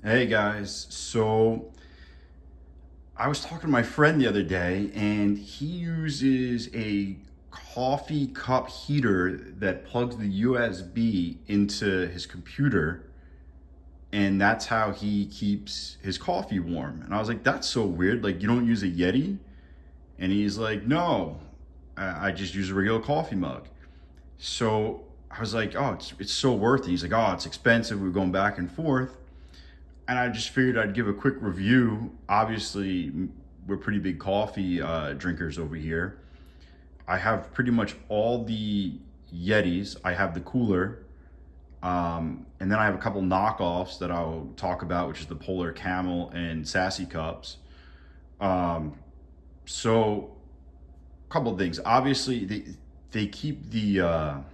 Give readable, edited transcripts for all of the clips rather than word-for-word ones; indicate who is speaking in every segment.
Speaker 1: Hey guys, so I was talking to my friend the other day and he uses a coffee cup heater that plugs the USB into his computer, and that's how he keeps his coffee warm. And I was like, that's so weird. Like, you don't use a Yeti? And he's like, no, I just use a regular coffee mug. So I was like, oh, it's so worth it. He's like, oh, it's expensive. We're going back and forth. And I just figured I'd give a quick review. Obviously, we're pretty big coffee drinkers over here. I have pretty much all the Yetis. I have the cooler. And then I have a couple knockoffs that I'll talk about, which is the Polar Camel and Sassy Cups. Um, so, a couple of things. Obviously, they keep the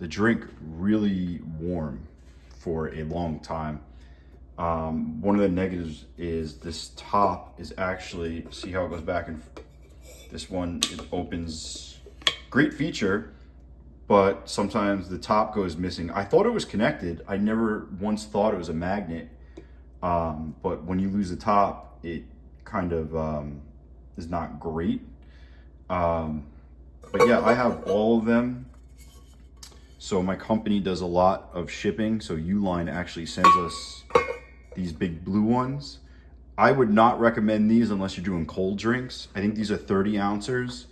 Speaker 1: drink really warm for a long time. One of the negatives is this top is actually, see how it goes back and this one, it opens, great feature, but sometimes the top goes missing. I thought it was connected. I never once thought it was a magnet. But when you lose the top, it kind of is not great. But yeah, I have all of them. So my company does a lot of shipping. So Uline actually sends us these big blue ones. I would not recommend these unless you're doing cold drinks. I think these are 30 ounces.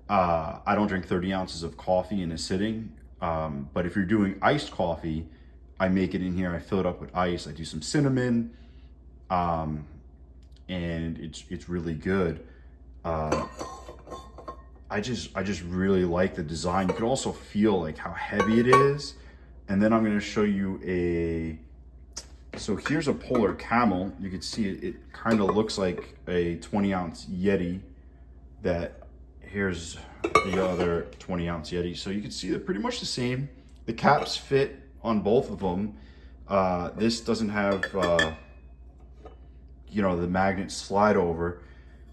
Speaker 1: I don't drink 30 ounces of coffee in a sitting. But if you're doing iced coffee, I make it in here. I fill it up with ice. I do some cinnamon, and it's really good. I just really like the design. You can also feel like how heavy it is. And then I'm going to show you so here's a Polar Camel. You can see it kind of looks like a 20-ounce Yeti. Here's the other 20-ounce Yeti. So you can see they're pretty much the same. The caps fit on both of them. This doesn't have, the magnet slide over.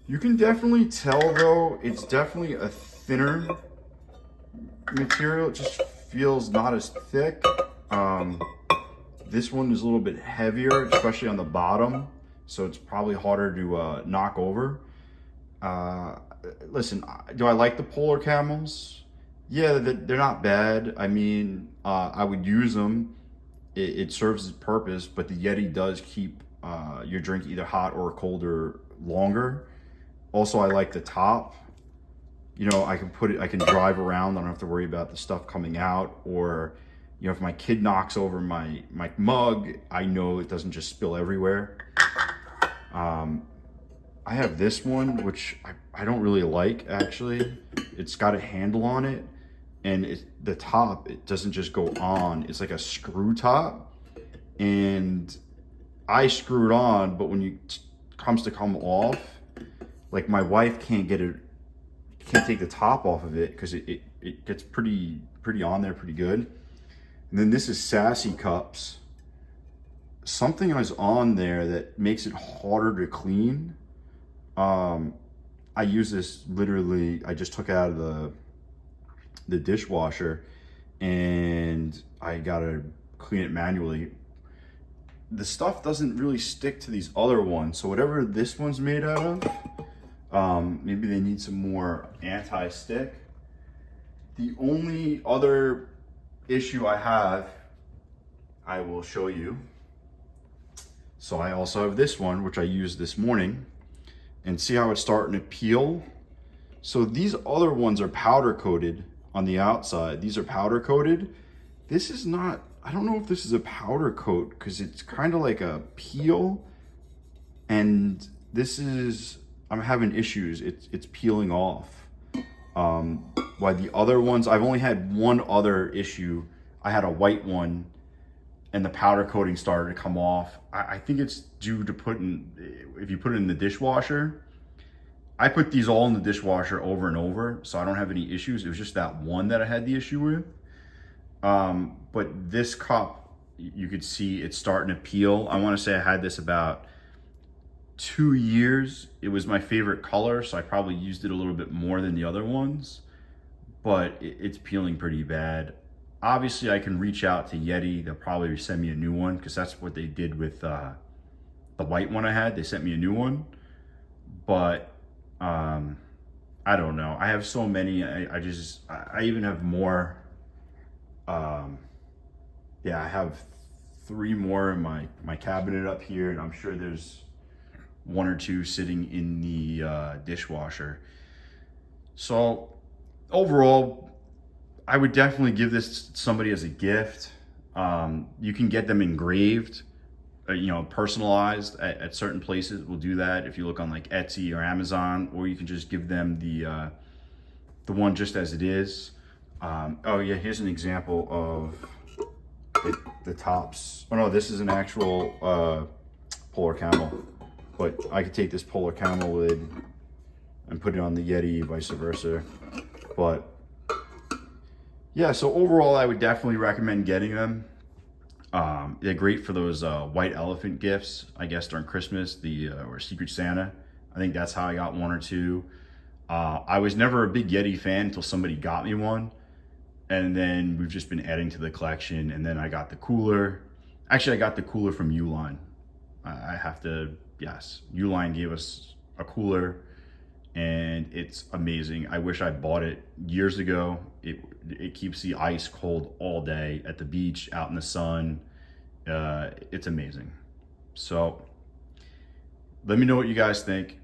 Speaker 1: You can definitely tell though, it's definitely a thinner material. It just feels not as thick. This one is a little bit heavier, especially on the bottom, so it's probably harder to knock over. Listen, do I like the Polar Camels? Yeah, they're not bad. I mean, I would use them. It serves its purpose, but the Yeti does keep your drink either hot or colder longer. Also, I like the top. I can drive around. I don't have to worry about the stuff coming out, or if my kid knocks over my mug, I know it doesn't just spill everywhere. I have this one, which I don't really like, actually. It's got a handle on it, and the top, it doesn't just go on. It's like a screw top, and I screw it on, but when it comes to come off, like my wife can't take the top off of it because it gets pretty on there pretty good. And then this is Sassy Cups. Something is on there that makes it harder to clean. I use this literally, I just took it out of the dishwasher and I gotta clean it manually. The stuff doesn't really stick to these other ones. So whatever this one's made out of, maybe they need some more anti-stick. The only other issue I have, I will show you. So I also have this one, which I used this morning, and see how it's starting to peel. So these other ones are powder coated on the outside. These are powder coated. This is not, I don't know if this is a powder coat because it's kind of like a peel, and I'm having issues. It's peeling off. Why the other ones, I've only had one other issue. I had a white one and the powder coating started to come off. I think it's due to if you put it in the dishwasher. I put these all in the dishwasher over and over, so I don't have any issues. It was just that one that I had the issue with. But this cup, you could see it's starting to peel. I want to say I had this about 2 years. It was my favorite color, so I probably used it a little bit more than the other ones, but it's peeling pretty bad. Obviously, I can reach out to Yeti. They'll probably send me a new one because that's what they did with the white one I had. They sent me a new one, but I don't know. I have so many. I even have more. Um, yeah, I have 3 more in my cabinet up here, and I'm sure there's 1 or 2 sitting in the dishwasher. So overall, I would definitely give this to somebody as a gift. You can get them engraved, personalized at certain places. We'll do that if you look on like Etsy or Amazon, or you can just give them the one just as it is. Oh yeah, here's an example of the tops. Oh no, this is an actual Polar Camel, but I could take this Polar Camel lid and put it on the Yeti, vice versa. But yeah, so overall, I would definitely recommend getting them. They're great for those white elephant gifts, I guess, during Christmas, or Secret Santa. I think that's how I got 1 or 2. I was never a big Yeti fan until somebody got me one. And then we've just been adding to the collection. And then I got the cooler. Actually, I got the cooler from Uline. I have to, yes, Uline gave us a cooler, and it's amazing. I wish I bought it years ago. It keeps the ice cold all day at the beach, out in the sun. It's amazing. So let me know what you guys think.